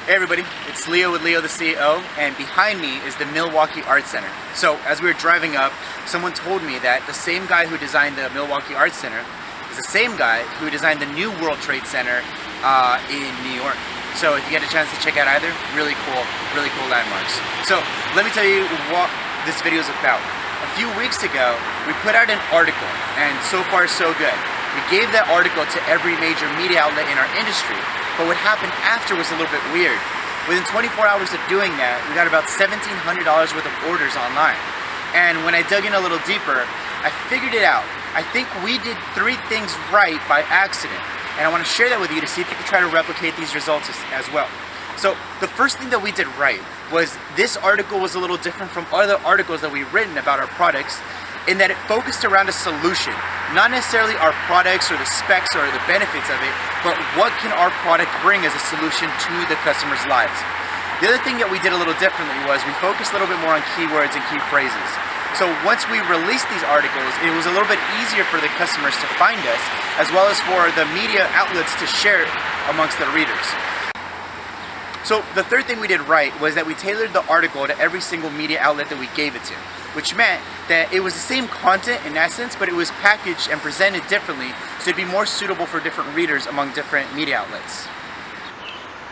Hey everybody, it's Leo with Leo the CEO, and behind me is the Milwaukee Art Center. So as we were driving up, someone told me that the same guy who designed the Milwaukee Art Center is the same guy who designed the new World Trade Center in New York. So if you get a chance to check out either, really cool landmarks. So let me tell you what this video is about. A few weeks ago, we put out an article, and so far so good. We gave that article to every major media outlet in our industry. But what happened after was a little bit weird. Within 24 hours of doing that, we got about $1,700 worth of orders online. And when I dug in a little deeper, I figured it out. I think we did 3 things right by accident. And I want to share that with you to see if you can try to replicate these results as well. So the first thing that we did right was this article was a little different from other articles that we've written about our products, in that it focused around a solution, not necessarily our products or the specs or the benefits of it, but what can our product bring as a solution to the customers' lives. The other thing that we did a little differently was we focused a little bit more on keywords and key phrases. So once we released these articles, it was a little bit easier for the customers to find us, as well as for the media outlets to share it amongst their readers. So the third thing we did right was that we tailored the article to every single media outlet that we gave it to, which meant that it was the same content in essence, but it was packaged and presented differently, so it'd be more suitable for different readers among different media outlets.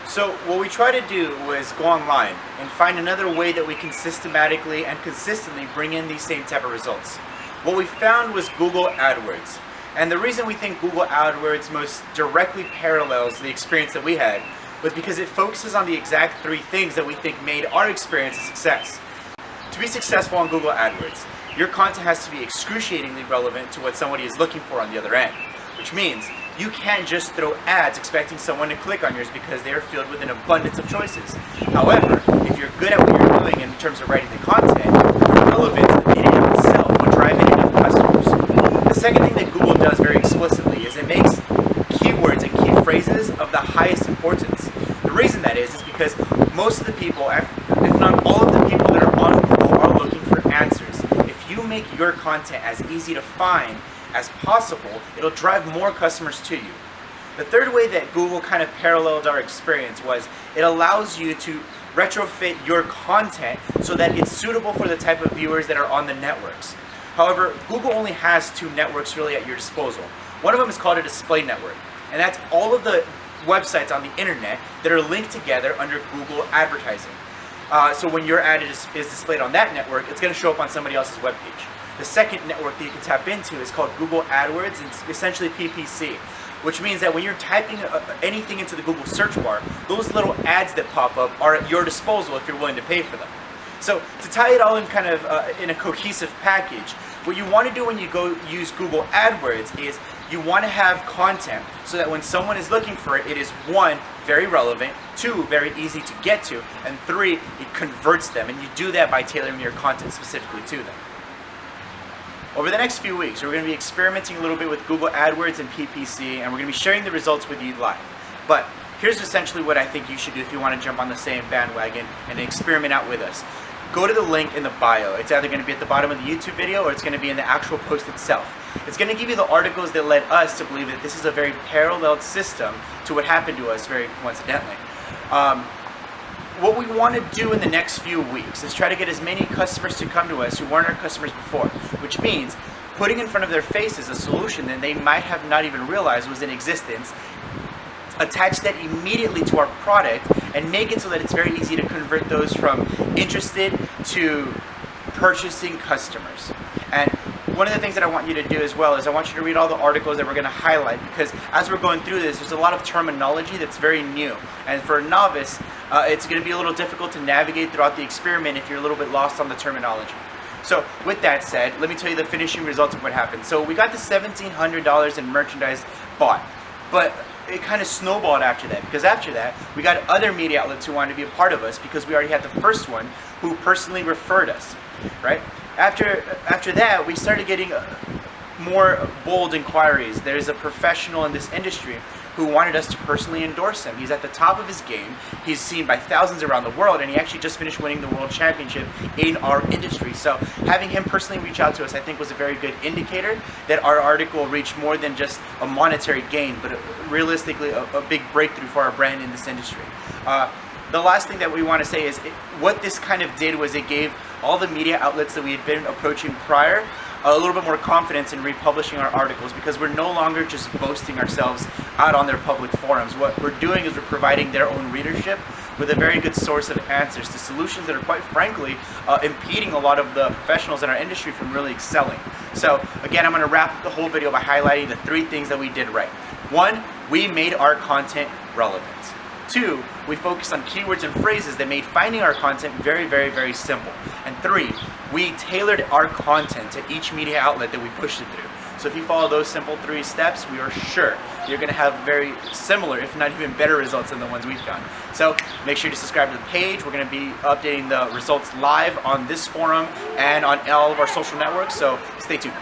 So what we tried to do was go online and find another way that we can systematically and consistently bring in these same type of results. What we found was Google Adwords. And the reason we think Google Adwords most directly parallels the experience that we had was because it focuses on the exact 3 things that we think made our experience a success. To be successful on Google AdWords, your content has to be excruciatingly relevant to what somebody is looking for on the other end, which means you can't just throw ads expecting someone to click on yours because they are filled with an abundance of choices. However, if you're good at what you're doing in terms of writing the content, the relevance of the video itself will drive in enough customers. The second thing that Google does very explicitly is it makes keywords and key phrases of the highest importance. The reason that is because most of the people, if not all of the people that are on Google, are looking for answers. If you make your content as easy to find as possible, it'll drive more customers to you. The third way that Google kind of paralleled our experience was it allows you to retrofit your content so that it's suitable for the type of viewers that are on the networks. However, Google only has 2 networks really at your disposal. One of them is called a display network, and that's all of the websites on the internet that are linked together under Google advertising. So when your ad is displayed on that network, it's going to show up on somebody else's webpage. The second network that you can tap into is called Google Adwords, and it's essentially PPC, which means that when you're typing anything into the Google search bar, those little ads that pop up are at your disposal if you're willing to pay for them. So to tie it all in kind of in a cohesive package, what you want to do when you go use Google AdWords is you want to have content so that when someone is looking for it, it is 1, very relevant, 2, very easy to get to, and 3, it converts them. And you do that by tailoring your content specifically to them. Over the next few weeks, we're going to be experimenting a little bit with Google AdWords and PPC, and we're going to be sharing the results with you live. But here's essentially what I think you should do if you want to jump on the same bandwagon and experiment out with us. Go to the link in the bio. It's either going to be at the bottom of the YouTube video or it's going to be in the actual post itself. It's going to give you the articles that led us to believe that this is a very paralleled system to what happened to us very coincidentally. What we want to do in the next few weeks is try to get as many customers to come to us who weren't our customers before, which means putting in front of their faces a solution that they might have not even realized was in existence, attach that immediately to our product, and make it so that it's very easy to convert those from interested to purchasing customers. And one of the things that I want you to do as well is I want you to read all the articles that we're going to highlight, because as we're going through this, there's a lot of terminology that's very new. And for a novice, it's going to be a little difficult to navigate throughout the experiment if you're a little bit lost on the terminology. So with that said, let me tell you the finishing results of what happened. So we got the $1,700 in merchandise bought, but it kind of snowballed after that, because after that we got other media outlets who wanted to be a part of us because we already had the first one who personally referred us, right? After that, we started getting more bold inquiries. There's a professional in this industry who wanted us to personally endorse him. He's at the top of his game. He's seen by thousands around the world, and he actually just finished winning the world championship in our industry. So having him personally reach out to us, I think, was a very good indicator that our article reached more than just a monetary gain, but realistically a big breakthrough for our brand in this industry. the last thing that we want to say is what this kind of did was it gave all the media outlets that we had been approaching prior a little bit more confidence in republishing our articles, because we're no longer just boasting ourselves out on their public forums. What we're doing is we're providing their own readership with a very good source of answers to solutions that are quite frankly impeding a lot of the professionals in our industry from really excelling. So again, I'm going to wrap the whole video by highlighting the 3 things that we did right. 1, we made our content relevant. 2, we focused on keywords and phrases that made finding our content very, very, very simple. And 3, we tailored our content to each media outlet that we pushed it through. So if you follow those simple 3 steps, we are sure you're going to have very similar, if not even better results than the ones we've done. So make sure to subscribe to the page. We're going to be updating the results live on this forum and on all of our social networks, so stay tuned.